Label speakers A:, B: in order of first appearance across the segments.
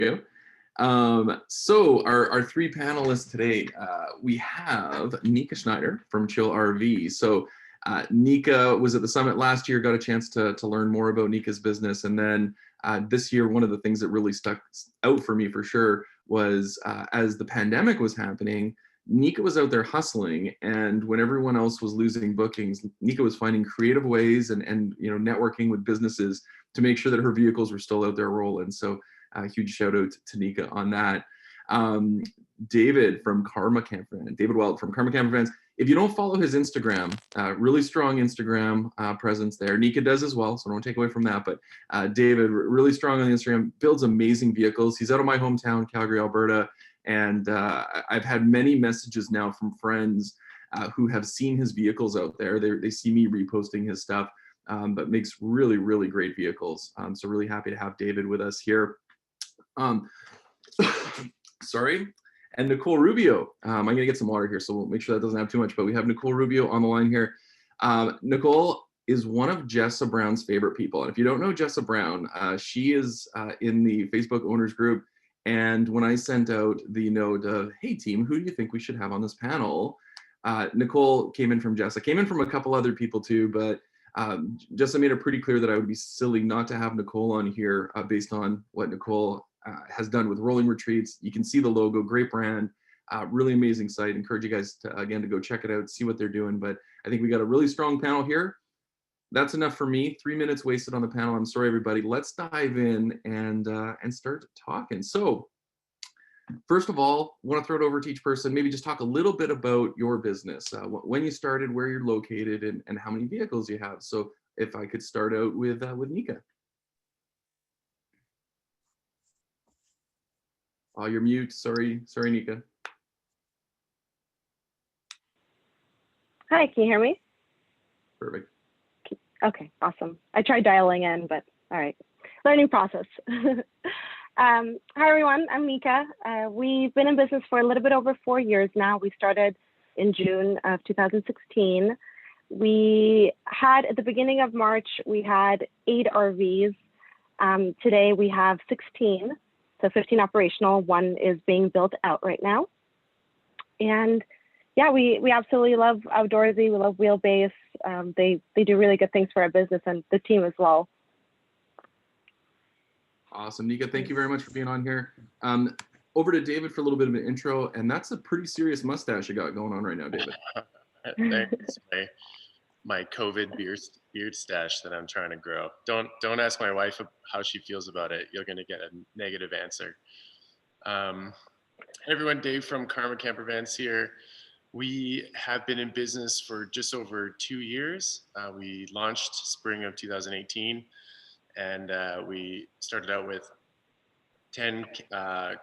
A: you. So our three panelists today, we have Nika Schneider from Chill RV. So Nika was at the summit last year, got a chance to learn more about Nika's business. And then this year, one of the things that really stuck out for me for sure was as the pandemic was happening, Nika was out there hustling, and when everyone else was losing bookings, Nika was finding creative ways and networking with businesses to make sure that her vehicles were still out there rolling. So a huge shout out to Nika on that. David from Karma Camper Van, David Wild from Karma Camper Vans. If you don't follow his Instagram, really strong Instagram presence there. Nika does as well, so don't take away from that. But David, really strong on Instagram, builds amazing vehicles. He's out of my hometown, Calgary, Alberta. And I've had many messages now from friends who have seen his vehicles out there. They see me reposting his stuff, but makes really, really great vehicles. So really happy to have David with us here. Sorry. And Nicole Rubio. I'm going to get some water here, so we'll make sure that doesn't have too much. But we have Nicole Rubio on the line here. Nicole is one of Jessa Brown's favorite people. And if you don't know Jessa Brown, she is in the Facebook owners group. And when I sent out the note of, hey team, who do you think we should have on this panel? Nicole came in from Jessa, came in from a couple other people too, but Jessa made it pretty clear that I would be silly not to have Nicole on here based on what Nicole has done with Rolling Retreats. You can see the logo, great brand, really amazing site. Encourage you guys to, again, to go check it out, see what they're doing. But I think we got a really strong panel here. That's enough for me. 3 minutes wasted on the panel. I'm sorry, everybody. Let's dive in and start talking. So first of all, I want to throw it over to each person. Maybe just talk a little bit about your business, when you started, where you're located, and how many vehicles you have. So if I could start out with Nika. Oh, you're mute. Sorry, Nika.
B: Hi, can you hear me?
A: Perfect.
B: Okay, awesome. I tried dialing in, but all right. Learning process. Hi, everyone. I'm Nika. We've been in business for a little bit over 4 years now. We started in June of 2016. We had, at the beginning of March, we had 8 RVs. Today, we have 16. So 15 operational. 1 is being built out right now. And yeah, we absolutely love Outdoorsy. We love Wheelbase. They do really good things for our business and the team as well.
A: Awesome, Nika. Thank you very much for being on here. Over to David for a little bit of an intro, and that's a pretty serious mustache you got going on right now, David.
C: Thanks. My COVID beard stash that I'm trying to grow. Don't ask my wife how she feels about it. You're going to get a negative answer. Hey everyone, Dave from Karma Camper Vans here. We have been in business for just over 2 years. We launched spring of 2018, and we started out with 10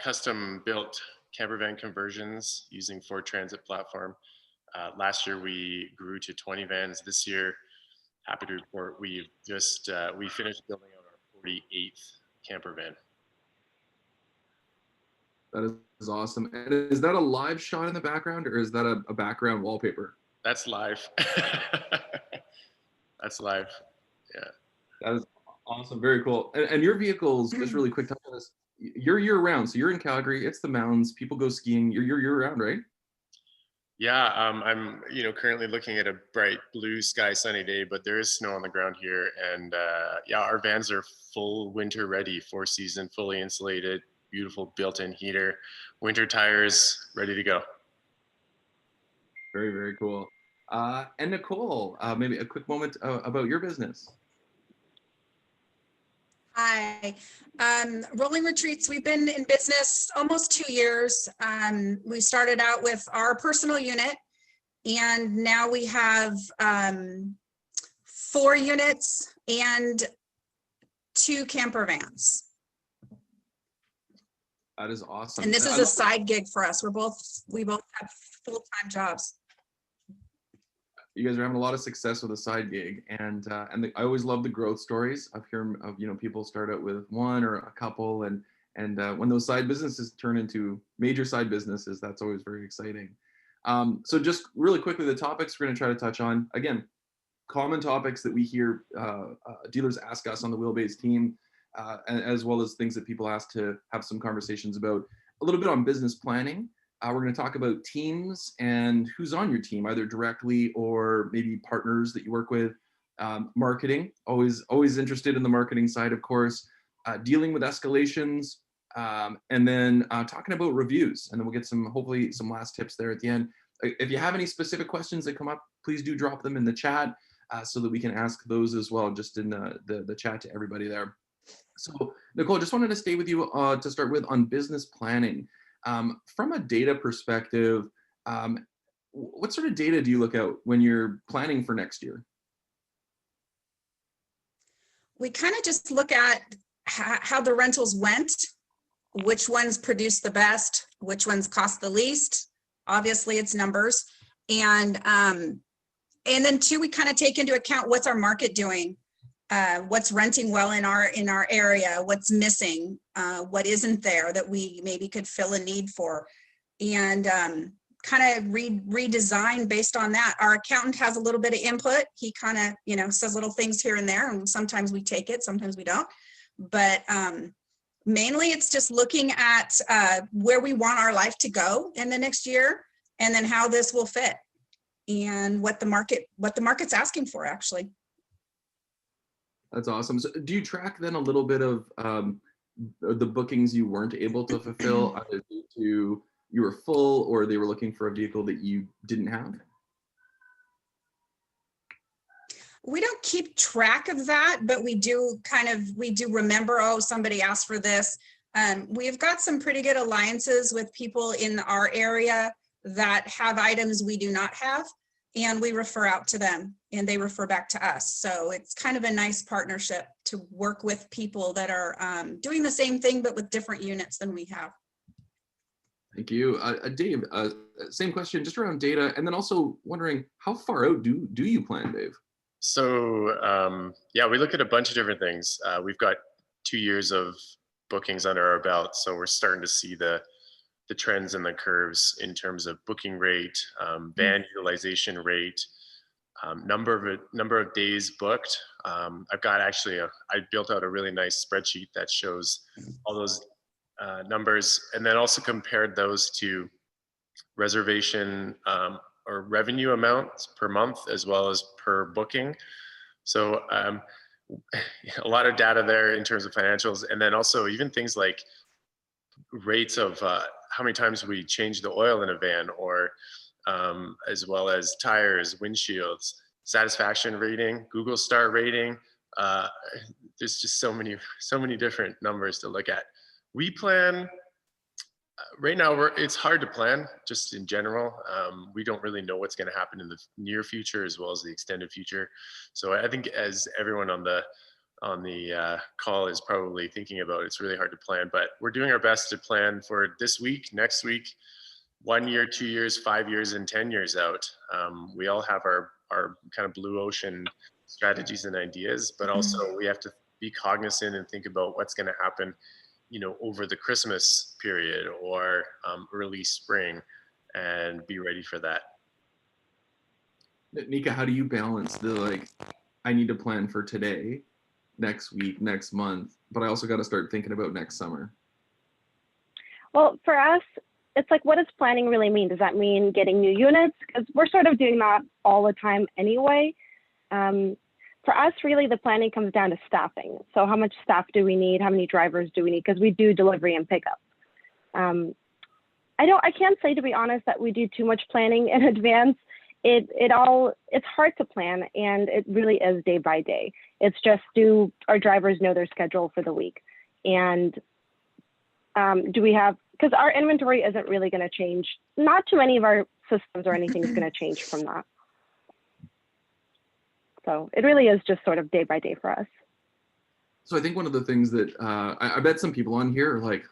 C: custom-built camper van conversions using Ford Transit platform. Last year, we grew to 20 vans. This year, happy to report, we've just we finished building out our 48th camper van.
A: That is awesome. And is that a live shot in the background, or is that a background wallpaper?
C: That's live. That's live. Yeah.
A: That is awesome. Very cool. And your vehicles, just really quick touch on this. You're year round, so you're in Calgary. It's the mountains. People go skiing. You're year round, right?
C: Yeah. I'm currently looking at a bright blue sky, sunny day, but there is snow on the ground here. And yeah, our vans are full winter ready, 4-season, fully insulated. Beautiful built-in heater, winter tires, ready to go.
A: Very, very cool. And Nicole, maybe a quick moment about your business.
D: Hi, Rolling Retreats. We've been in business almost 2 years. We started out with our personal unit, and now we have 4 units and 2 camper vans.
A: That is awesome.
D: And this is a side gig for us. We both have full-time jobs.
A: You guys are having a lot of success with a side gig, and I always love the growth stories of hearing of people start out with 1 or a couple, and when those side businesses turn into major side businesses, that's always very exciting. So just really quickly, the topics we're going to try to touch on, again, common topics that we hear dealers ask us on the Wheelbase team. as well as things that people ask to have some conversations about. A little bit on business planning. We're going to talk about teams and who's on your team, either directly or maybe partners that you work with. Marketing, always interested in the marketing side, of course. Dealing with escalations, and then talking about reviews. And then we'll get hopefully some last tips there at the end. If you have any specific questions that come up, please do drop them in the chat so that we can ask those as well, just in the chat to everybody there. So Nicole, just wanted to stay with you to start with on business planning. From a data perspective, what sort of data do you look at when you're planning for next year?
D: We kind of just look at how the rentals went, which ones produced the best, which ones cost the least. Obviously, it's numbers. And then two, we kind of take into account what's our market doing, what's renting well in our area, what's missing, what isn't there that we maybe could fill a need for, and kind of redesign based on that. Our accountant has a little bit of input. He kind of, says little things here and there, and sometimes we take it, sometimes we don't. But mainly it's just looking at where we want our life to go in the next year, and then how this will fit, and what the market's asking for, actually.
A: That's awesome. So do you track then a little bit of the bookings you weren't able to fulfill, either due to you were full or they were looking for a vehicle that you didn't have?
D: We don't keep track of that, but we do remember, oh, somebody asked for this. We've got some pretty good alliances with people in our area that have items we do not have, and we refer out to them and they refer back to us. So it's kind of a nice partnership to work with people that are doing the same thing, but with different units than we have.
A: Thank you. Dave, same question, just around data, and then also wondering how far out do you plan, Dave?
C: So yeah, we look at a bunch of different things. We've got 2 years of bookings under our belt, so we're starting to see the trends and the curves in terms of booking rate, van utilization rate, number of days booked. I've got I built out a really nice spreadsheet that shows all those numbers, and then also compared those to reservation or revenue amounts per month as well as per booking. So a lot of data there in terms of financials, and then also even things like rates of how many times we change the oil in a van, or as well as tires, windshields, satisfaction rating, Google star rating. There's just so many different numbers to look at. We plan right now. It's hard to plan just in general. We don't really know what's going to happen in the near future as well as the extended future. So I think, as everyone on the call is probably thinking about, it's really hard to plan, but we're doing our best to plan for this week, next week, 1 year, 2 years, 5 years, and 10 years out. We all have our kind of blue ocean strategies and ideas, but also we have to be cognizant and think about what's going to happen, over the Christmas period or early spring, and be ready for that.
A: Nika, how do you balance I need to plan for today, next week, next month, but I also got to start thinking about next summer?
B: Well, for us, it's like, what does planning really mean? Does that mean getting new units? Because we're sort of doing that all the time anyway. For us, really, the planning comes down to staffing. So how much staff do we need? How many drivers do we need? Because we do delivery and pickup. I can't say, to be honest, that we do too much planning in advance. It's hard to plan, and it really is day by day. It's just, do our drivers know their schedule for the week? And do we have, because our inventory isn't really going to change. Not too many of our systems or anything is going to change from that. So it really is just sort of day by day for us.
A: So I think one of the things that I bet some people on here are like,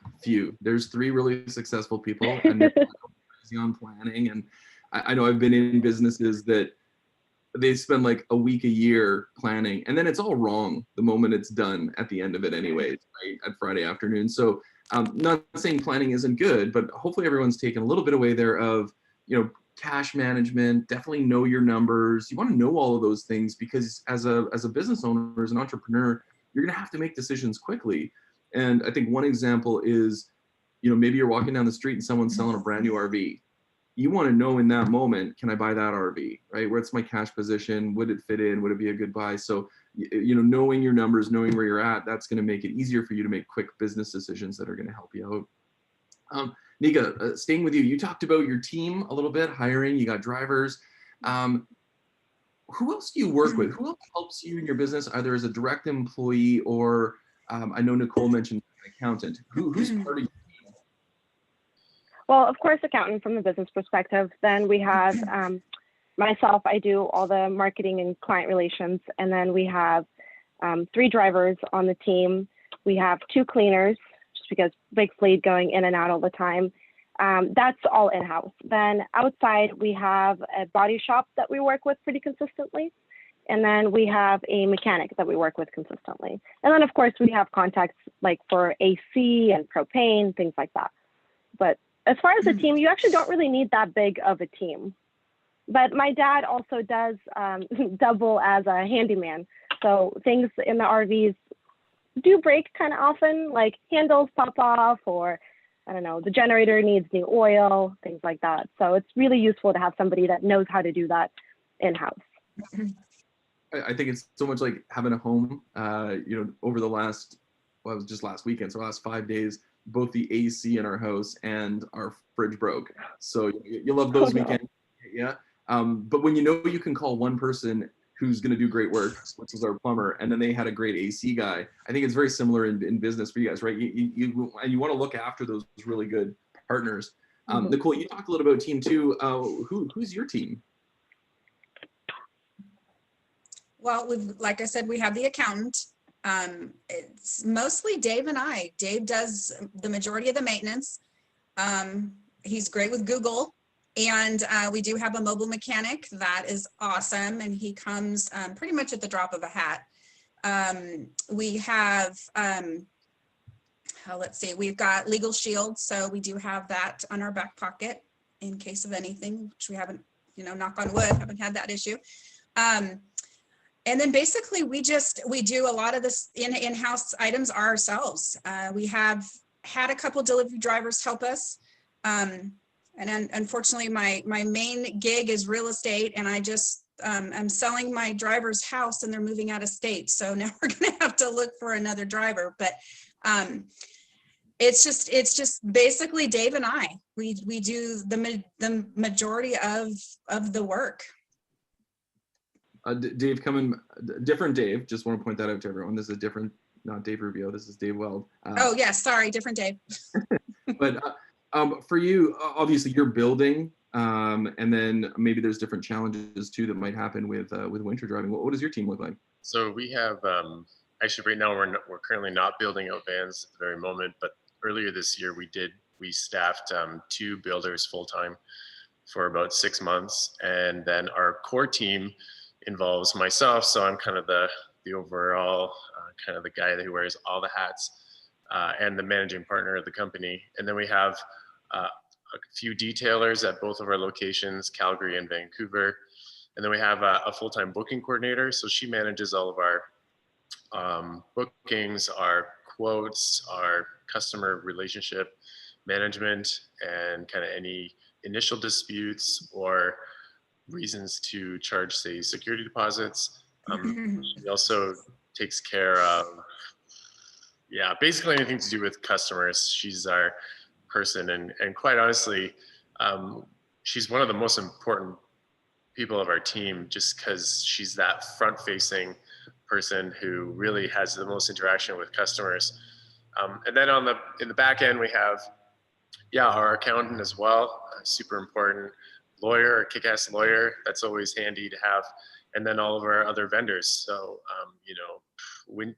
A: there's 3 really successful people and they're crazy on planning. And I know I've been in businesses that they spend like a week a year planning, and then it's all wrong the moment it's done at the end of it anyways, right, at Friday afternoon. So not saying planning isn't good, but hopefully everyone's taken a little bit away there of, cash management. Definitely know your numbers. You want to know all of those things, because as a business owner, as an entrepreneur, you're going to have to make decisions quickly. And I think one example is, you know, maybe you're walking down the street and someone's selling a brand new RV. You want to know in that moment, can I buy that RV, right? What's my cash position? Would it fit in? Would it be a good buy? So, you know, knowing your numbers, knowing where you're at, that's going to make it easier for you to make quick business decisions that are going to help you out. Nika, staying with you, you talked about your team a little bit, hiring, you got drivers. Who else do you work with? Who else helps you in your business, either as a direct employee or I know Nicole mentioned an accountant. Who's part of your team?
B: Well, of course, accountant from the business perspective. Then we have myself, I do all the marketing and client relations. And then we have 3 drivers on the team. We have 2 cleaners, just because big fleet going in and out all the time. That's all in-house. Then outside, we have a body shop that we work with pretty consistently. And then we have a mechanic that we work with consistently. And then, of course, we have contacts like for AC and propane, things like that. But as far as the team, you actually don't really need that big of a team. But my dad also does double as a handyman. So things in the RVs do break kind of often, like handles pop off, or I don't know, the generator needs new oil, things like that. So it's really useful to have somebody that knows how to do that in-house.
A: I think it's so much like having a home. You know, over the last, well, it was just last weekend, so last 5 days, both the AC in our house and our fridge broke. So you love those weekends, yeah. But when you know you can call one person who's going to do great work, which is our plumber, and then they had a great AC guy. I think it's very similar in business for you guys, right? You want to look after those really good partners. Nicole, you talked a little about team too. Who's your team?
D: Well, like I said, we have the accountant. It's mostly Dave and I. Dave does the majority of the maintenance. He's great with Google. And we do have a mobile mechanic that is awesome. And he comes pretty much at the drop of a hat. We have, let's see, we've got Legal Shield. So we do have that on our back pocket in case of anything, which we haven't, you know, knock on wood, haven't had that issue. And then basically we do a lot of this in-house items ourselves. We have had a couple delivery drivers help us. And unfortunately my main gig is real estate, and I'm selling my driver's house and they're moving out of state. So now we're gonna have to look for another driver, but it's just basically Dave and I, we do the majority of the work.
A: Dave coming, different Dave, just want to point that out to everyone. This is different, not Dave Rubio, this is Dave Weld.
D: Oh yeah, sorry, different Dave.
A: But for you, obviously you're building, and then maybe there's different challenges too that might happen with winter driving. What does your team look like?
C: So we have, actually right now we're currently not building out vans at the very moment, but earlier this year we staffed 2 builders full-time for about 6 months. And then our core team involves myself, so I'm kind of the overall kind of the guy who wears all the hats, and the managing partner of the company. And then we have a few detailers at both of our locations, Calgary and Vancouver. And then we have a full-time booking coordinator, so she manages all of our bookings, our quotes, our customer relationship management, and kind of any initial disputes or reasons to charge, say, security deposits. She also takes care of, yeah, basically anything to do with customers. She's our person, and quite honestly, she's one of the most important people of our team, just because she's that front-facing person who really has the most interaction with customers. And then in the back end, we have, yeah, our accountant as well, super important. Lawyer, a kick-ass lawyer, that's always handy to have. And then all of our other vendors. So, you know, we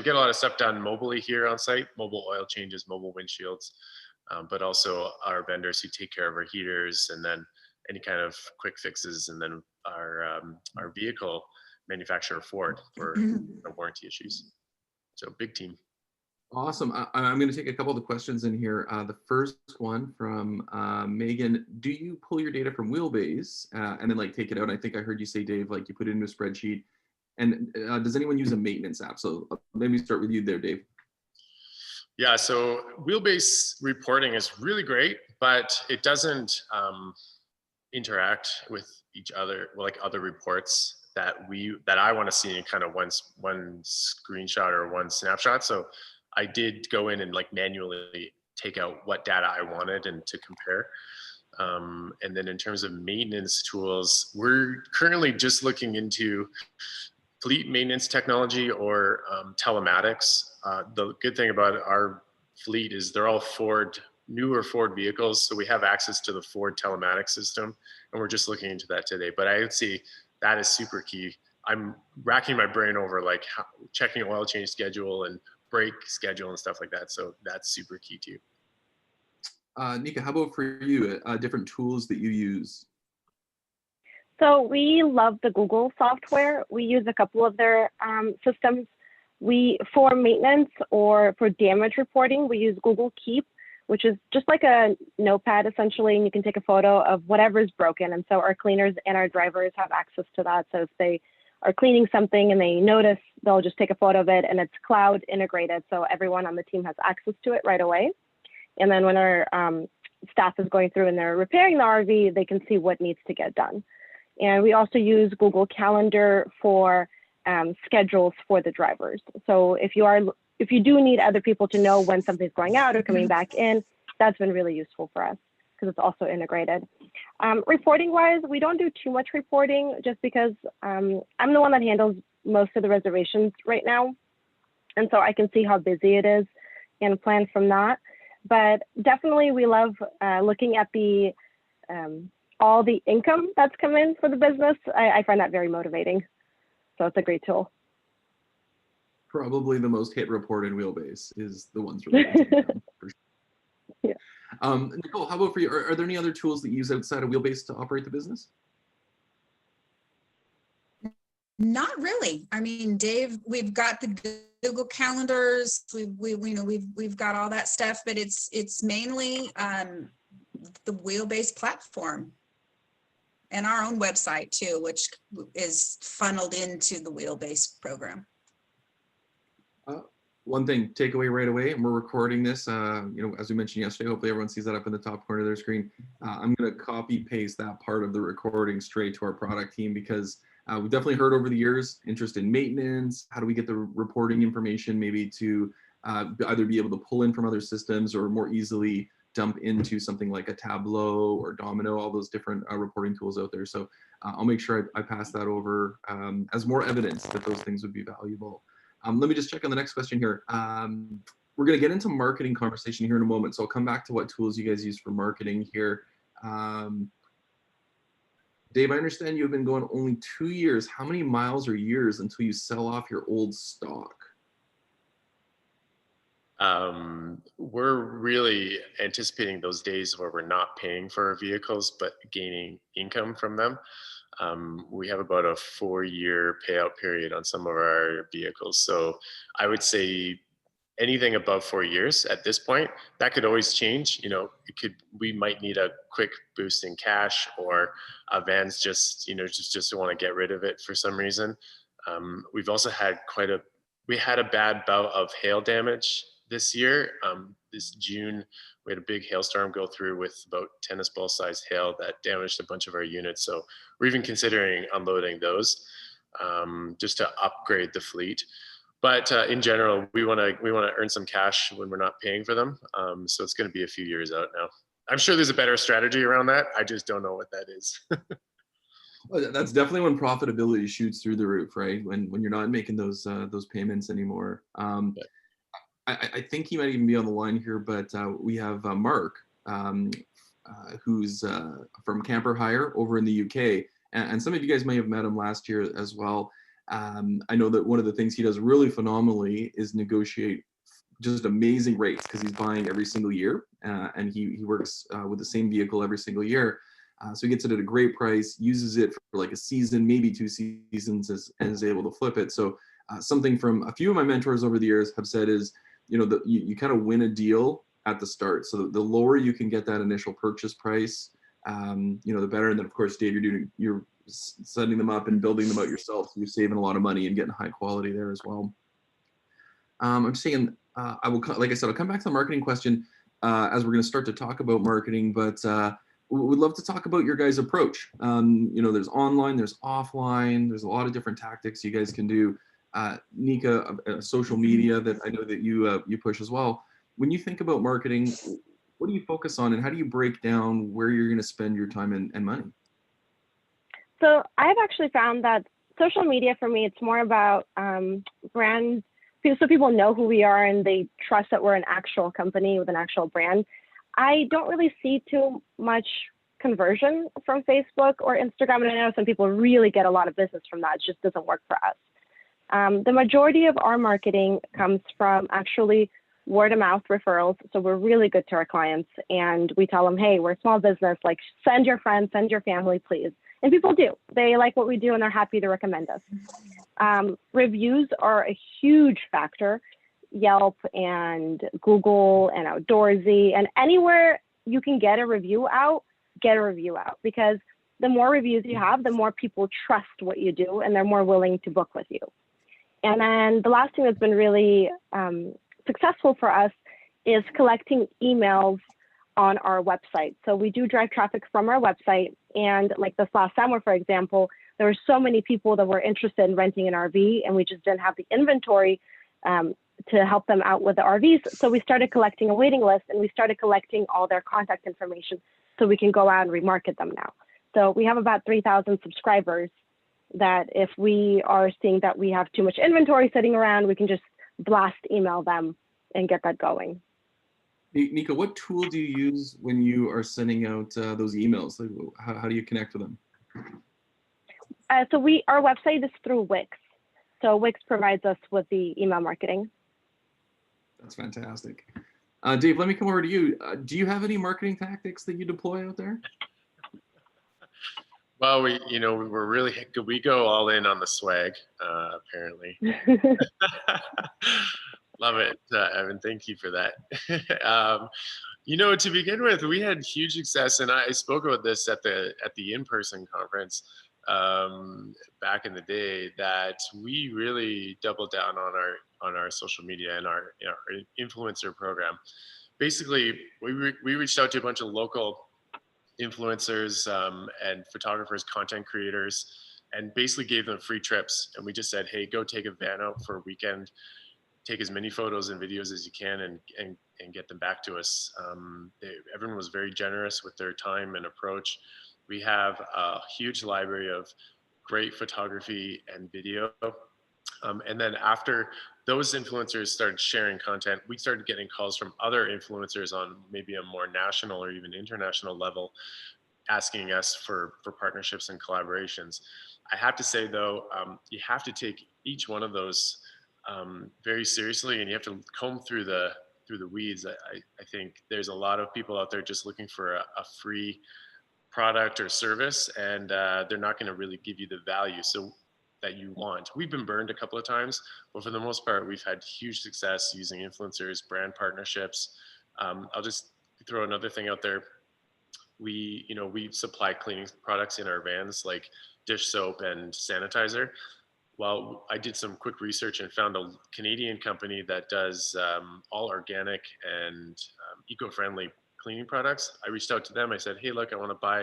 C: get a lot of stuff done mobilely here on site, mobile oil changes, mobile windshields, but also our vendors who take care of our heaters, and then any kind of quick fixes, and then our vehicle manufacturer, Ford, for warranty issues. So big team.
A: Awesome. I'm going to take a couple of the questions in here. The first one from Megan: do you pull your data from Wheelbase and then like take it out? I think I heard you say, Dave, like you put it into a spreadsheet And does anyone use a maintenance app? So maybe start with you there, Dave.
C: Yeah, so Wheelbase reporting is really great, but it doesn't interact with each other, like other reports that I want to see in kind of one screenshot or one snapshot. So I did go in and like manually take out what data I wanted and to compare. And then in terms of maintenance tools, we're currently just looking into fleet maintenance technology or telematics. The good thing about our fleet is they're all newer Ford vehicles, so we have access to the Ford telematics system, and we're just looking into that today. But I would say that is super key. I'm racking my brain over like checking oil change schedule and brake schedule and stuff like that. So that's super key too.
A: Nika, how about for you, different tools that you use?
B: So we love the Google software. We use a couple of their systems. For maintenance or for damage reporting, we use Google Keep, which is just like a notepad essentially, and you can take a photo of whatever is broken. And so our cleaners and our drivers have access to that. So if they are cleaning something and they notice, they'll just take a photo of it, and it's cloud integrated. So everyone on the team has access to it right away. And then when our staff is going through and they're repairing the RV, they can see what needs to get done. And we also use Google Calendar for schedules for the drivers. So if you do need other people to know when something's going out or coming back in, that's been really useful for us because it's also integrated. Reporting wise, we don't do too much reporting just because I'm the one that handles most of the reservations right now. And so I can see how busy it is and plan from that. But definitely we love looking at all the income that's come in for the business. I find that very motivating. So it's a great tool.
A: Probably the most hit report in Wheelbase is the ones related to income, for sure.
B: Yeah.
A: Nicole, how about for you? Are there any other tools that you use outside of Wheelbase to operate the business?
D: Not really. I mean, Dave, we've got the Google calendars. We've got all that stuff, but it's mainly the Wheelbase platform and our own website too, which is funneled into the Wheelbase program.
A: One thing, takeaway right away, and we're recording this, as we mentioned yesterday, hopefully everyone sees that up in the top corner of their screen. I'm going to copy paste that part of the recording straight to our product team because we've definitely heard over the years interest in maintenance. How do we get the reporting information maybe to either be able to pull in from other systems or more easily dump into something like a Tableau or Domino, all those different reporting tools out there. So I'll make sure I pass that over as more evidence that those things would be valuable. Let me just check on the next question here. We're going to get into marketing conversation here in a moment. So I'll come back to what tools you guys use for marketing here. Dave, I understand you've been going only 2 years. How many miles or years until you sell off your old stock?
C: We're really anticipating those days where we're not paying for our vehicles, but gaining income from them. We have about a 4-year payout period on some of our vehicles. So I would say anything above 4 years at this point. That could always change. We might need a quick boost in cash, or vans just want to get rid of it for some reason. We've also had we had a bad bout of hail damage this year. This June, we had a big hailstorm go through with about tennis ball sized hail that damaged a bunch of our units. So we're even considering unloading those just to upgrade the fleet. But in general, we want to earn some cash when we're not paying for them. So it's going to be a few years out now. I'm sure there's a better strategy around that. I just don't know what that is.
A: Well, that's definitely when profitability shoots through the roof, right? When you're not making those payments anymore. I think he might even be on the line here, but we have Mark, who's from Camper Hire over in the UK. And some of you guys may have met him last year as well. I know that one of the things he does really phenomenally is negotiate just amazing rates because he's buying every single year, and he works with the same vehicle every single year. So he gets it at a great price, uses it for like a season, maybe 2 seasons, and is able to flip it. So something from a few of my mentors over the years have said is, you kind of win a deal at the start. So the lower you can get that initial purchase price, the better. And then of course, Dave, you're setting them up and building them out yourself. So you're saving a lot of money and getting high quality there as well. I'm saying, like I said, I'll come back to the marketing question as we're going to start to talk about marketing, but we'd love to talk about your guys' approach. There's online, there's offline, there's a lot of different tactics you guys can do. Nika, social media that I know that you push as well. When you think about marketing, what do you focus on, and how do you break down where you're going to spend your time and money?
B: So I've actually found that social media for me, it's more about brand, so people know who we are and they trust that we're an actual company with an actual brand. I don't really see too much conversion from Facebook or Instagram, and I know some people really get a lot of business from that. It just doesn't work for us. The majority of our marketing comes from actually word of mouth referrals. So we're really good to our clients, and we tell them, hey, we're a small business, like send your friends, send your family, please. And people do. They like what we do and they're happy to recommend us. Reviews are a huge factor. Yelp and Google and Outdoorsy, and anywhere you can get a review out, because the more reviews you have, the more people trust what you do and they're more willing to book with you. And then the last thing that's been really successful for us is collecting emails on our website. So we do drive traffic from our website, and like this last summer, for example, there were so many people that were interested in renting an RV, and we just didn't have the inventory to help them out with the RVs. So we started collecting a waiting list, and we started collecting all their contact information so we can go out and remarket them now. So we have about 3,000 subscribers that if we are seeing that we have too much inventory sitting around, we can just blast email them and get that going.
A: Nika, what tool do you use when you are sending out those emails? Like, how do you connect with them?
B: So our website is through Wix. So Wix provides us with the email marketing.
A: That's fantastic. Dave, let me come over to you. Do you have any marketing tactics that you deploy out there?
C: Well, we're really good. We go all in on the swag, apparently. Love it, Evan. Thank you for that. To begin with, we had huge success, and I spoke about this at the in-person conference back in the day, that we really doubled down on our social media and our influencer program. Basically, we reached out to a bunch of local influencers and photographers, content creators, and basically gave them free trips. And we just said, hey, go take a van out for a weekend, take as many photos and videos as you can, and get them back to us. Everyone was very generous with their time and approach. We have a huge library of great photography and video. And then after those influencers started sharing content, we started getting calls from other influencers on maybe a more national or even international level, asking us for partnerships and collaborations. I have to say though, you have to take each one of those very seriously, and you have to comb through the weeds. I think there's a lot of people out there just looking for a free product or service, and they're not going to really give you the value that you want. We've been burned a couple of times, but for the most part, we've had huge success using influencers, brand partnerships. I'll just throw another thing out there. We supply cleaning products in our vans, like dish soap and sanitizer. Well, I did some quick research and found a Canadian company that does all organic and eco-friendly cleaning products. I reached out to them. I said, hey, look, I want to buy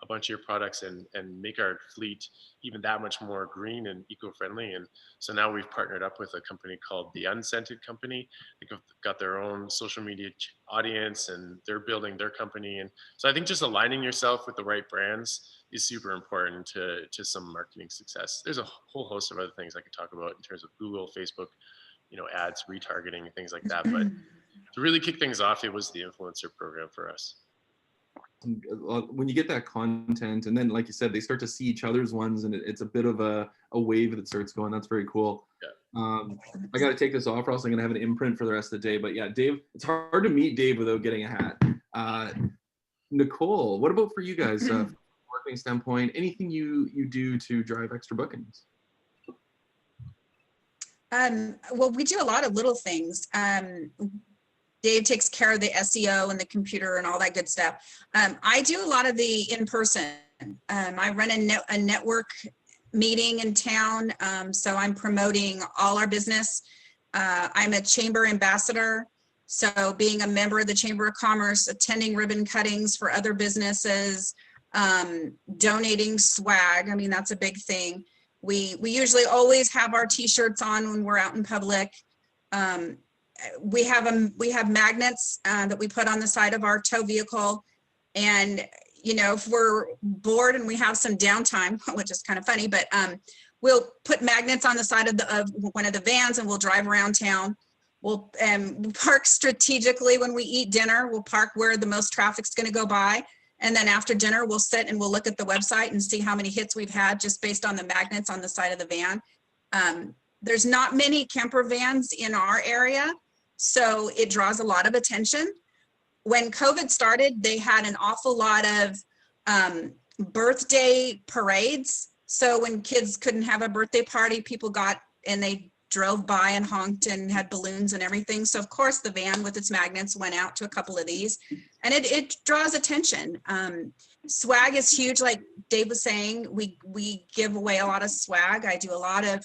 C: a bunch of your products and make our fleet even that much more green and eco-friendly. And so now we've partnered up with a company called The Unscented Company. They've got their own social media audience, and they're building their company. And so I think just aligning yourself with the right brands is super important to some marketing success. There's a whole host of other things I could talk about in terms of Google, Facebook, ads, retargeting, and things like that. But to really kick things off, it was the influencer program for us.
A: When you get that content, and then like you said, they start to see each other's ones, and it's a bit of a wave that starts going. That's very cool. Yeah. I got to take this off, or else I'm gonna have an imprint for the rest of the day. But yeah, Dave, it's hard to meet Dave without getting a hat. Nicole, what about for you guys? From a marketing standpoint, anything you do to drive extra bookings?
D: Well, we do a lot of little things. Dave takes care of the SEO and the computer and all that good stuff. I do a lot of the in-person. I run a network meeting in town. So I'm promoting all our business. I'm a chamber ambassador. So being a member of the Chamber of Commerce, attending ribbon cuttings for other businesses, donating swag. I mean, that's a big thing. We usually always have our t-shirts on when we're out in public. We have magnets that we put on the side of our tow vehicle. And, you know, if we're bored and we have some downtime, which is kind of funny, but we'll put magnets on the side of one of the vans and we'll drive around town. We'll park strategically when we eat dinner. We'll park where the most traffic's going to go by. And then after dinner, we'll sit and we'll look at the website and see how many hits we've had just based on the magnets on the side of the van. There's not many camper vans in our area, so it draws a lot of attention. When COVID started, they had an awful lot of birthday parades. So when kids couldn't have a birthday party, people got, and they drove by and honked and had balloons and everything. So of course the van with its magnets went out to a couple of these, and it draws attention. Swag is huge. Like Dave was saying, we give away a lot of swag. I do a lot of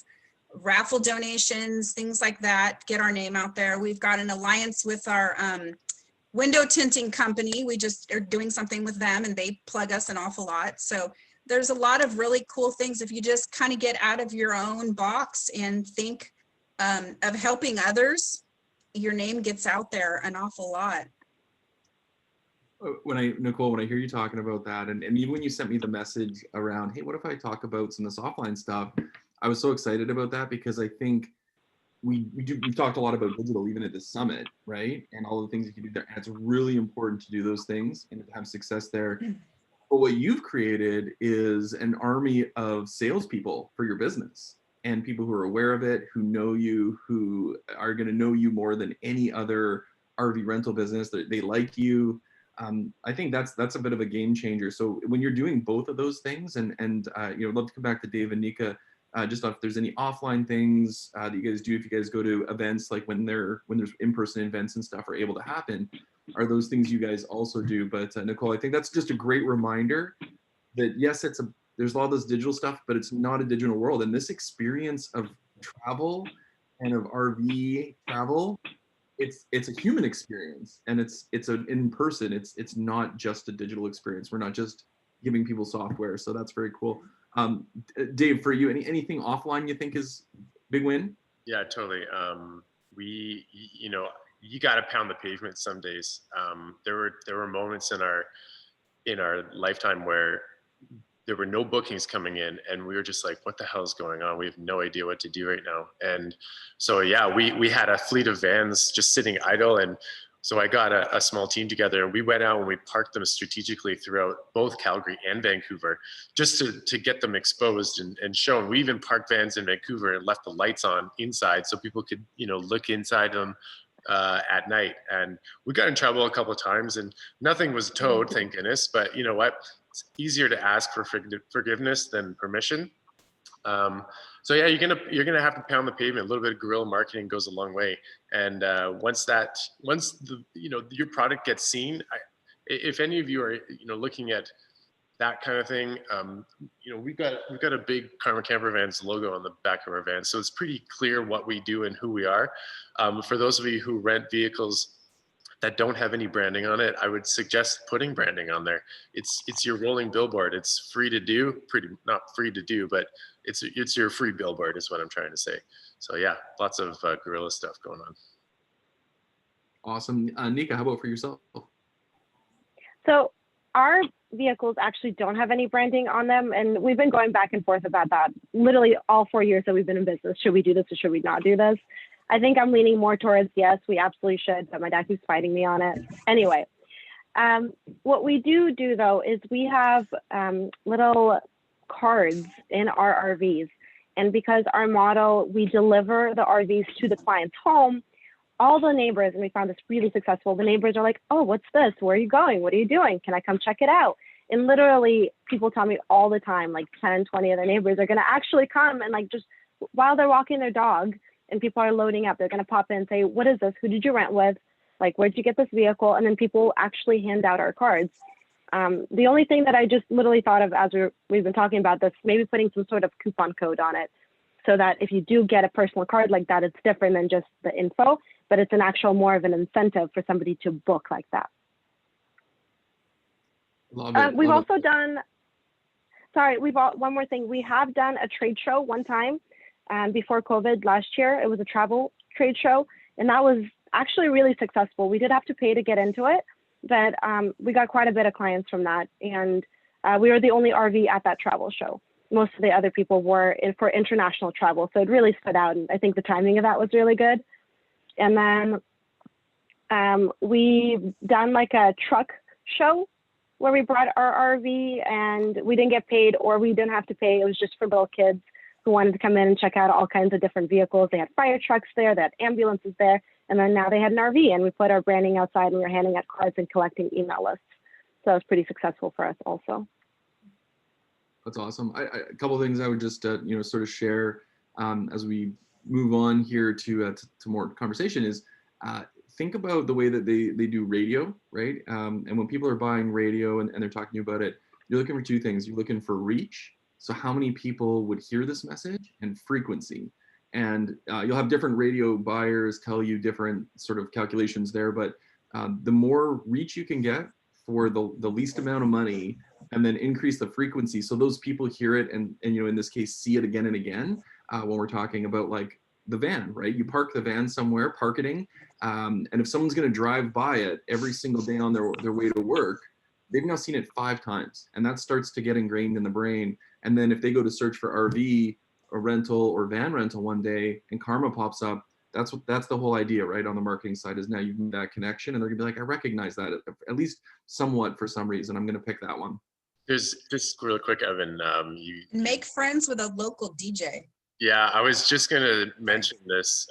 D: raffle donations, things like that, get our name out there. We've got an alliance with our window tinting company. We just are doing something with them and they plug us an awful lot. So there's a lot of really cool things if you just kind of get out of your own box and think of helping others. Your name gets out there an awful lot.
A: Nicole, when I hear you talking about that, and even when you sent me the message around, hey, what if I talk about some of this offline stuff? I was so excited about that because I think we've talked a lot about digital even at this summit, right? And all the things you can do there. And it's really important to do those things and to have success there. But what you've created is an army of salespeople for your business and people who are aware of it, who know you, who are going to know you more than any other RV rental business. They like you. I think that's a bit of a game changer. So when you're doing both of those things, and you know, I'd love to come back to Dave and Nika, just if there's any offline things that you guys do, if you guys go to events, like when there's in-person events and stuff are able to happen, are those things you guys also do? But Nicole, I think that's just a great reminder that yes, there's a lot of this digital stuff, but it's not a digital world. And this experience of travel and of RV travel, it's a human experience, and it's an in person. It's not just a digital experience. We're not just giving people software. So that's very cool. Dave, for you, anything offline you think is big win?
C: Yeah, totally. You know, you got to pound the pavement some days. There were moments in our lifetime where there were no bookings coming in, and we were just like, what the hell is going on? We have no idea what to do right now. And so, yeah, we had a fleet of vans just sitting idle. And so I got a small team together, and we went out and we parked them strategically throughout both Calgary and Vancouver, just to get them exposed and shown. We even parked vans in Vancouver and left the lights on inside so people could, you know, look inside them at night. And we got in trouble a couple of times, and nothing was towed, thank goodness. But you know what? It's easier to ask for forgiveness than permission. So yeah, you're gonna have to pound the pavement. A little bit of guerrilla marketing goes a long way. And once your product gets seen, if any of you are looking at that kind of thing, we've got a big Karma Camper Vans logo on the back of our van, so it's pretty clear what we do and who we are. For those of you who rent vehicles that don't have any branding on it, I would suggest putting branding on there. It's your rolling billboard. It's free to do, not free to do, but it's your free billboard is what I'm trying to say. So yeah, lots of guerrilla stuff going on.
A: Awesome. Nika, how about for yourself?
B: So our vehicles actually don't have any branding on them, and we've been going back and forth about that literally all 4 years that we've been in business. Should we do this or should we not do this? I think I'm leaning more towards yes, we absolutely should, but my dad keeps fighting me on it. Anyway, what we do though is we have little cards in our RVs, and because our model, we deliver the RVs to the client's home, all the neighbors, and we found this really successful, the neighbors are like, oh, what's this? Where are you going? What are you doing? Can I come check it out? And literally people tell me all the time, like 10, 20 of their neighbors are going to actually come and like just while they're walking their dog and people are loading up, they're going to pop in and say, what is this? Who did you rent with? Like, where'd you get this vehicle? And then people actually hand out our cards. The only thing that I just literally thought of as we've been talking about this, maybe putting some sort of coupon code on it, so that if you do get a personal card like that, it's different than just the info, but it's an actual more of an incentive for somebody to book like that.
A: Love it.
B: We've
A: Love
B: also
A: it.
B: done, sorry, one more thing. We have done a trade show one time before COVID last year. It was a travel trade show, and that was actually really successful. We did have to pay to get into it, but we got quite a bit of clients from that. And we were the only RV at that travel show. Most of the other people were for international travel. So it really stood out. And I think the timing of that was really good. And then we've done like a truck show where we brought our RV, and we didn't get paid, or we didn't have to pay. It was just for little kids who wanted to come in and check out all kinds of different vehicles. They had fire trucks there, they had ambulances there. And then now they had an RV, and we put our branding outside, and we were handing out cards and collecting email lists. So it was pretty successful for us also.
A: That's awesome. A couple of things I would just sort of share as we move on here to more conversation is think about the way that they do radio, right? And when people are buying radio and they're talking to you about it, you're looking for two things. You're looking for reach. So how many people would hear this message, and frequency. And you'll have different radio buyers tell you different sort of calculations there, but the more reach you can get for the least amount of money, and then increase the frequency so those people hear it and in this case see it again and again. When we're talking about like the van, right? You park the van somewhere, parketing, and if someone's going to drive by it every single day on their way to work, they've now seen it 5 times, and that starts to get ingrained in the brain. And then if they go to search for RV or rental or van rental one day and Karma pops up, that's the whole idea, right? On the marketing side is now you've made that connection, and they're gonna be like, I recognize that at least somewhat for some reason. I'm gonna pick that one.
C: There's just real quick, Evan. You
D: Make friends with a local DJ.
C: Yeah, I was just gonna mention this.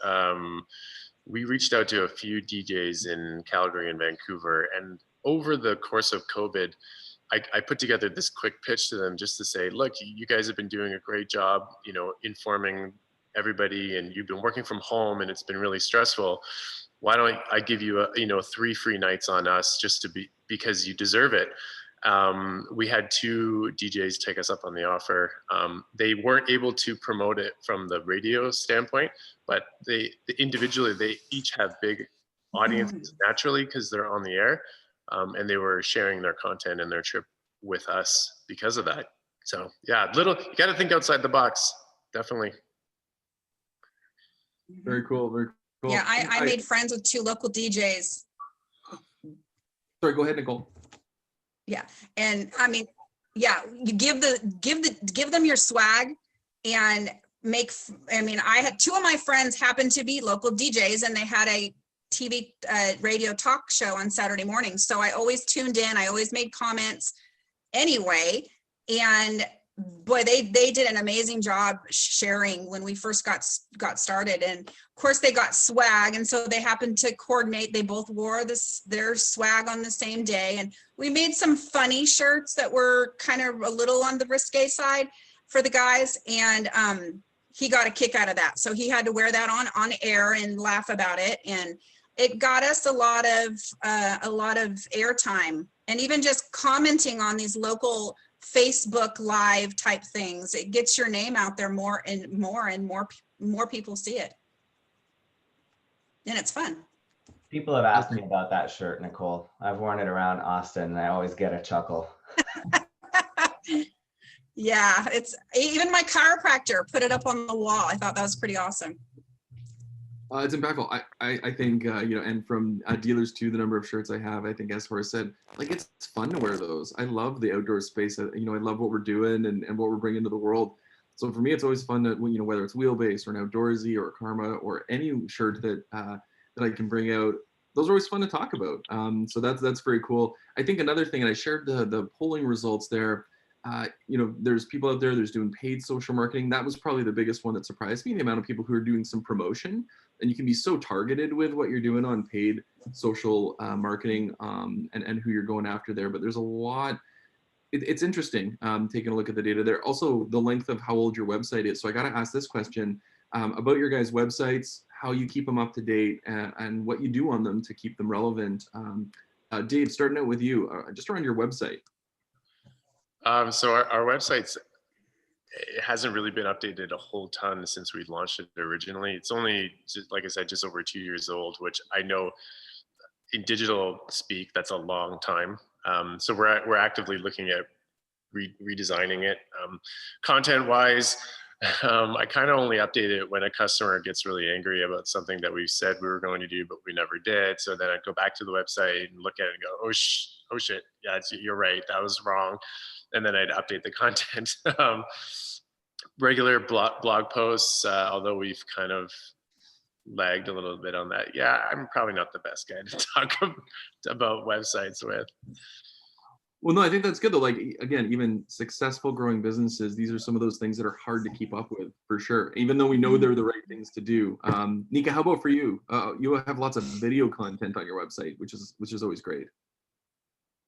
C: We reached out to a few DJs in Calgary and Vancouver, and over the course of COVID, I put together this quick pitch to them just to say, look, you guys have been doing a great job, informing everybody, and you've been working from home, and it's been really stressful. Why don't I give you 3 free nights on us just because you deserve it. We had 2 DJs take us up on the offer. They weren't able to promote it from the radio standpoint, but individually, they each have big audiences naturally because they're on the air. And they were sharing their content and their trip with us because of that. So yeah, you got to think outside the box, definitely.
A: Very cool, very cool.
D: Yeah, I made friends with 2 local DJs.
A: Sorry, go ahead, Nicole.
D: Yeah, and I mean, yeah, you give them your swag and I had 2 of my friends happen to be local DJs, and they had a TV radio talk show on Saturday morning. So I always tuned in. I always made comments anyway. And boy, they did an amazing job sharing when we first got started. And of course they got swag. And so they happened to coordinate. They both wore their swag on the same day. And we made some funny shirts that were kind of a little on the risque side for the guys. And he got a kick out of that. So he had to wear that on air and laugh about it. And it got us a lot of airtime, and even just commenting on these local Facebook Live type things. It gets your name out there more and more people see it. And it's fun.
E: People have asked me about that shirt, Nicole. I've worn it around Austin and I always get a chuckle.
D: Yeah, it's even my chiropractor put it up on the wall. I thought that was pretty awesome.
A: It's impactful. I think, and from dealers to the number of shirts I have, I think as Horace said, like it's fun to wear those. I love the outdoor space. I love what we're doing and what we're bringing to the world. So for me, it's always fun to, whether it's Wheelbase or an Outdoorsy or a Karma or any shirt that I can bring out, those are always fun to talk about. So that's very cool. I think another thing, and I shared the polling results there, there's people out there that's doing paid social marketing. That was probably the biggest one that surprised me, the amount of people who are doing some promotion. And you can be so targeted with what you're doing on paid social marketing and who you're going after there. But there's a lot. It's interesting taking a look at the data there. Also, the length of how old your website is. So I got to ask this question about your guys' websites. how you keep them up to date, and what you do on them to keep them relevant. Dave, starting out with you, just around your website.
C: So our website's, it hasn't really been updated a whole ton since we launched it originally. It's only, just, like I said, just over 2 years old, which I know in digital speak, that's a long time. So we're actively looking at redesigning it. Content wise, I kind of only update it when a customer gets really angry about something that we said we were going to do, but we never did. So then I'd go back to the website and look at it and go, oh shit, yeah, you're right, that was wrong. And then I'd update the content. Regular blog posts, although we've kind of lagged a little bit on that. Yeah, I'm probably not the best guy to talk about websites with.
A: Well, no, I think that's good though. Like, again, even successful growing businesses, these are some of those things that are hard to keep up with, for sure, even though we know they're the right things to do. Nika, how about for you? You have lots of video content on your website, which is always great.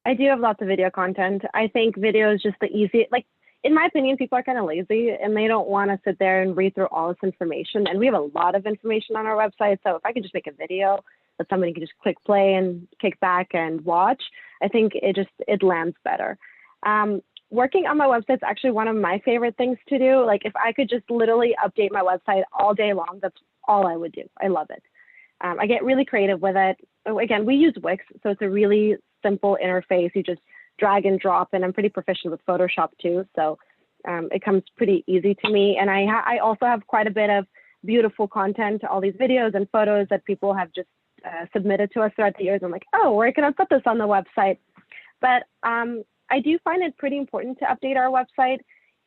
B: I do have lots of video content. I think video is just the easy, like, in my opinion, people are kind of lazy and they don't want to sit there and read through all this information. And we have a lot of information on our website. So if I could just make a video that somebody can just click play and kick back and watch, I think it lands better. Working on my website is actually one of my favorite things to do. Like, if I could just literally update my website all day long, that's all I would do. I love it. I get really creative with it. Again, we use Wix, so it's a really simple interface. You just drag and drop, and I'm pretty proficient with Photoshop too, so it comes pretty easy to me. And I also have quite a bit of beautiful content, all these videos and photos that people have just submitted to us throughout the years. I'm like, oh, where can I put this on the website? But I do find it pretty important to update our website.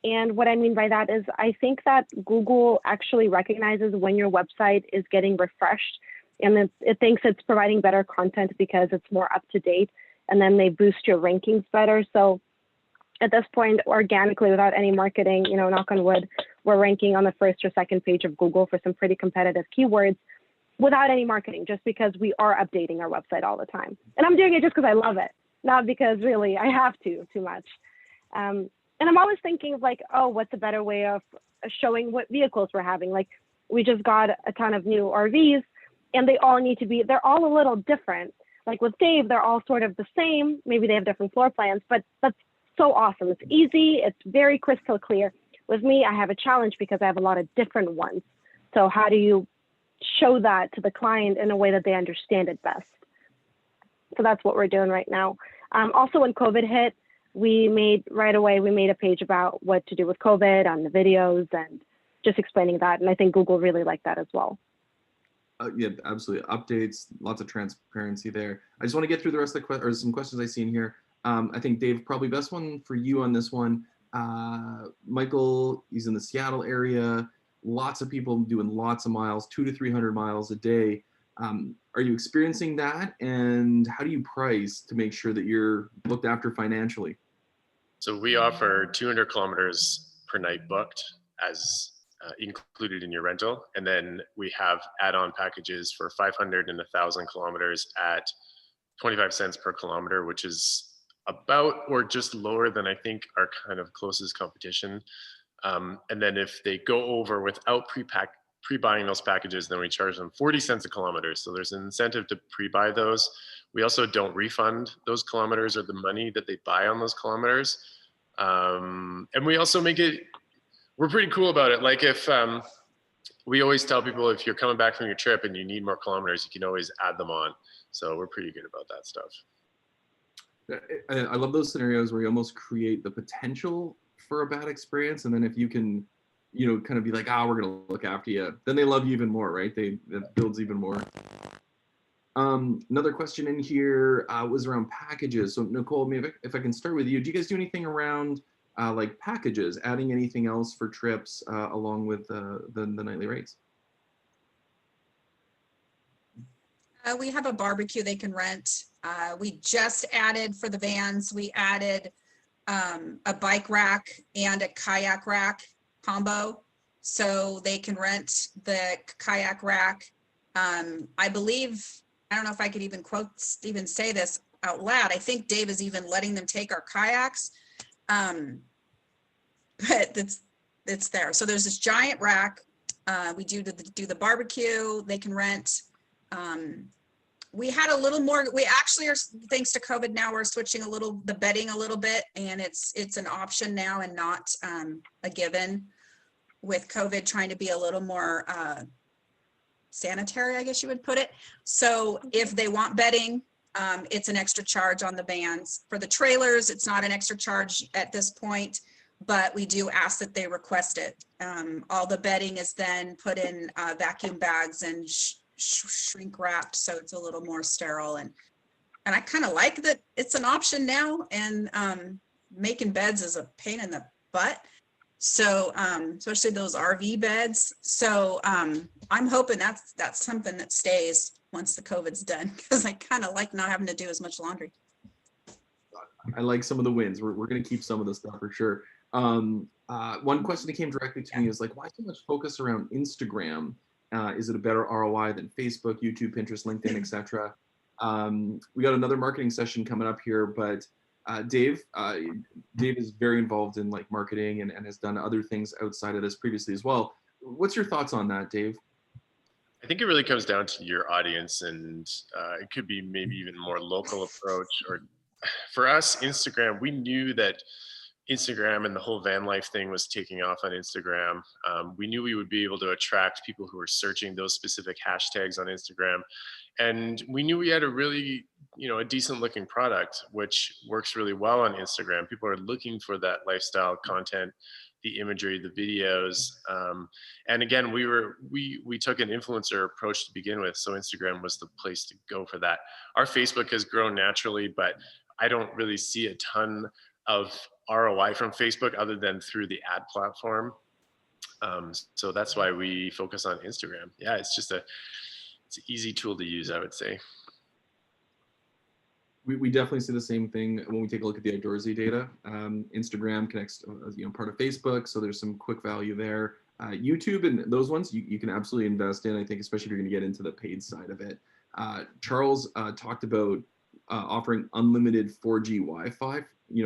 B: And what I mean by that is I think that Google actually recognizes when your website is getting refreshed, and it thinks it's providing better content because it's more up to date, and then they boost your rankings better. So at this point, organically, without any marketing, knock on wood, we're ranking on the first or second page of Google for some pretty competitive keywords without any marketing, just because we are updating our website all the time. And I'm doing it just because I love it, not because really I have to too much. And I'm always thinking of like, oh, what's a better way of showing what vehicles we're having? Like, we just got a ton of new RVs, and they're all a little different. Like with Dave, they're all sort of the same. Maybe they have different floor plans, but that's so awesome. It's easy. It's very crystal clear. With me, I have a challenge because I have a lot of different ones. So how do you show that to the client in a way that they understand it best? So that's what we're doing right now. Also, when COVID hit, we made a page about what to do with COVID on the videos and just explaining that. And I think Google really liked that as well.
A: Yeah, absolutely. Updates, lots of transparency there. I just want to get through the rest of the some questions I see in here. I think Dave, probably best one for you on this one. Michael, he's in the Seattle area. Lots of people doing lots of miles, 200 to 300 miles a day. Are you experiencing that? And how do you price to make sure that you're looked after financially?
C: So we offer 200 kilometers per night booked as included in your rental. And then we have add-on packages for 500 and 1,000 kilometers at 25 cents per kilometer, which is about or just lower than I think our kind of closest competition. And then if they go over without pre-buying those packages, then we charge them 40 cents a kilometer. So there's an incentive to pre-buy those. We also don't refund those kilometers or the money that they buy on those kilometers. And we also we're pretty cool about it. Like if we always tell people, if you're coming back from your trip and you need more kilometers, you can always add them on. So we're pretty good about that stuff.
A: I love those scenarios where you almost create the potential for a bad experience. And then if you can, kind of be like, we're going to look after you, then they love you even more, right? That builds even more. Another question in here was around packages. So Nicole, maybe if I can start with you, do you guys do anything around like packages, adding anything else for trips along with the nightly rates?
D: We have a barbecue they can rent. We just added for the vans, we added a bike rack and a kayak rack combo. So they can rent the kayak rack. I believe, I don't know if I could even say this out loud. I think Dave is even letting them take our kayaks. But it's there. So there's this giant rack We do the barbecue, they can rent. We had a little more, we actually are, thanks to COVID now, we're switching the bedding a little bit, and it's an option now and not a given, with COVID trying to be a little more sanitary, I guess you would put it. So if they want bedding, it's an extra charge on the vans. For the trailers, it's not an extra charge at this point, but we do ask that they request it. All the bedding is then put in vacuum bags and shrink wrapped, so it's a little more sterile. And I kind of like that it's an option now, and making beds is a pain in the butt. So especially those RV beds. So I'm hoping that's something that stays once the COVID's done, because I kind of like not having to do as much laundry.
A: I like some of the wins. We're going to keep some of the stuff for sure. One question that came directly to me is like, why so much focus around Instagram? Is it a better ROI than Facebook, YouTube, Pinterest, LinkedIn, etc.? We got another marketing session coming up here, but Dave is very involved in like marketing and has done other things outside of this previously as well. What's your thoughts on that, Dave?
C: I think it really comes down to your audience, and it could be maybe even more local approach. Or for us, Instagram, we knew that Instagram and the whole van life thing was taking off on Instagram. We knew we would be able to attract people who were searching those specific hashtags on Instagram. And we knew we had a really, a decent looking product, which works really well on Instagram. People are looking for that lifestyle content, the imagery, the videos. And again, we took an influencer approach to begin with. So Instagram was the place to go for that. Our Facebook has grown naturally, but I don't really see a ton of ROI from Facebook other than through the ad platform. So that's why we focus on Instagram. Yeah, it's an easy tool to use, I would say.
A: We definitely see the same thing when we take a look at the Outdoorsy data. Instagram connects, part of Facebook, so there's some quick value there. YouTube and those ones you can absolutely invest in, I think, especially if you're going to get into the paid side of it. Charles talked about offering unlimited 4G Wi-Fi,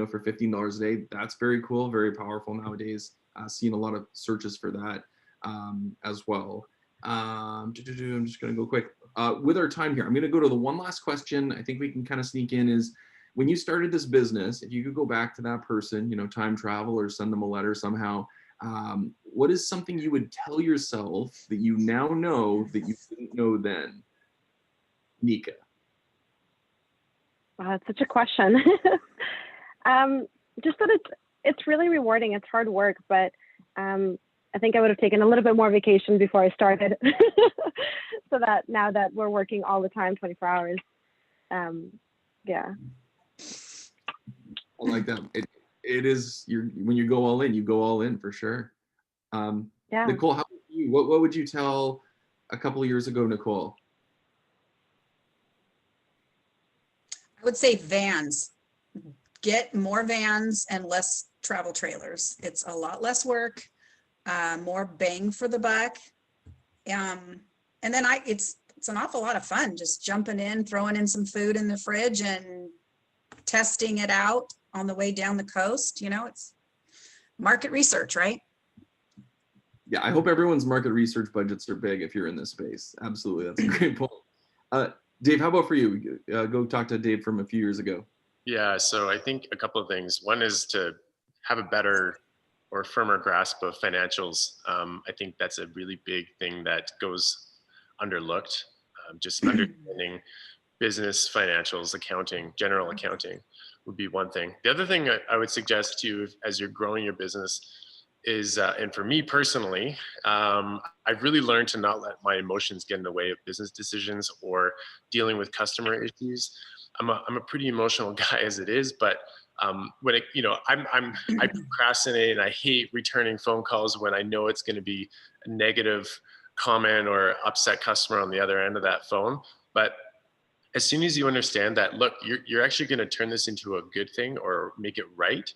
A: for $15 a day. That's very cool, very powerful nowadays. Seeing a lot of searches for that as well. I'm just going to go quick. With our time here, I'm going to go to the one last question I think we can kind of sneak in is, when you started this business, if you could go back to that person, time travel or send them a letter somehow, what is something you would tell yourself that you now know that you didn't know then? Nika.
B: Wow, that's such a question. Just that it's really rewarding. It's hard work, but I think I would have taken a little bit more vacation before I started, so that now that we're working all the time, 24 hours, yeah.
A: I like that. It is, when you go all in for sure.
B: Yeah.
A: Nicole, how about you? What would you tell a couple of years ago, Nicole?
D: I would say vans. Get more vans and less travel trailers. It's a lot less work, more bang for the buck. And then it's an awful lot of fun just jumping in, throwing in some food in the fridge and testing it out on the way down the coast. It's market research, right?
A: Yeah, I hope everyone's market research budgets are big if you're in this space. Absolutely, that's a great point. Dave, how about for you? Go talk to Dave from a few years ago.
C: Yeah, so I think a couple of things. One is to have a better or firmer grasp of financials. I think that's a really big thing that goes underlooked. Just understanding business financials, accounting, general accounting would be one thing. The other thing I would suggest to you as you're growing your business is, and for me personally, I've really learned to not let my emotions get in the way of business decisions or dealing with customer issues. I'm a pretty emotional guy as it is, but when I procrastinate and I hate returning phone calls when I know it's going to be a negative comment or upset customer on the other end of that phone. But as soon as you understand that, look, you're actually going to turn this into a good thing or make it right,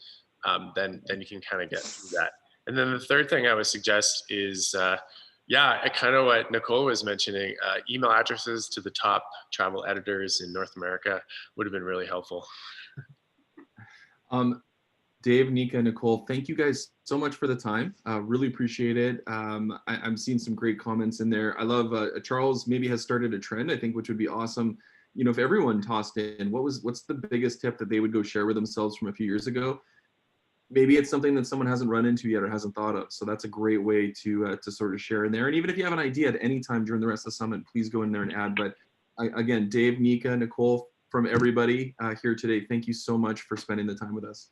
C: then you can kind of get through that. And then the third thing I would suggest is, kind of what Nicole was mentioning, email addresses to the top travel editors in North America would have been really helpful.
A: Dave, Nika, Nicole, thank you guys so much for the time. Really appreciate it. I'm seeing some great comments in there. I love Charles maybe has started a trend, I think, which would be awesome. You know, if everyone tossed in, what's the biggest tip that they would go share with themselves from a few years ago? Maybe it's something that someone hasn't run into yet or hasn't thought of. So that's a great way to sort of share in there. And even if you have an idea at any time during the rest of the summit, please go in there and add. But again, Dave, Nika, Nicole, from everybody here today, thank you so much for spending the time with us.